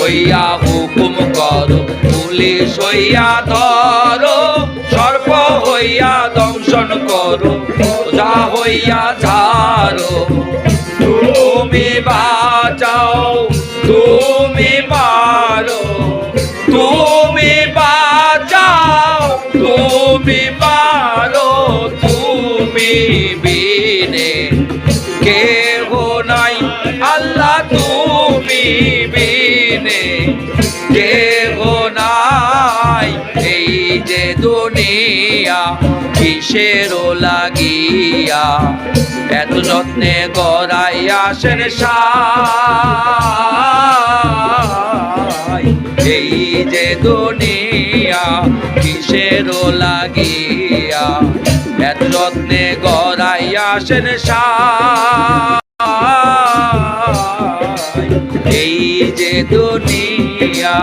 হইয়া হুকুম করো, পুলিশ হইয়া ধরো, সর্প হইয়া দংশন করো, যা হইয়া ছাড়ো। তুমি বাঁচাও, তুমি মারো, তুমি বাঁচাও, তুমি মারো, তুমি বিনে কেহ নাই আল্লাহ, তুমি বিনে কেহ নাই। এই যে দুনিয়া কিসেরও লাগিয়া এত যত্নে গড়াইয়াছেন সাই। এই যে দুনিয়া কিসেরও লাগিয়া এত যত্নে গড়াইয়াছেন সাই। এই যে দুনিয়া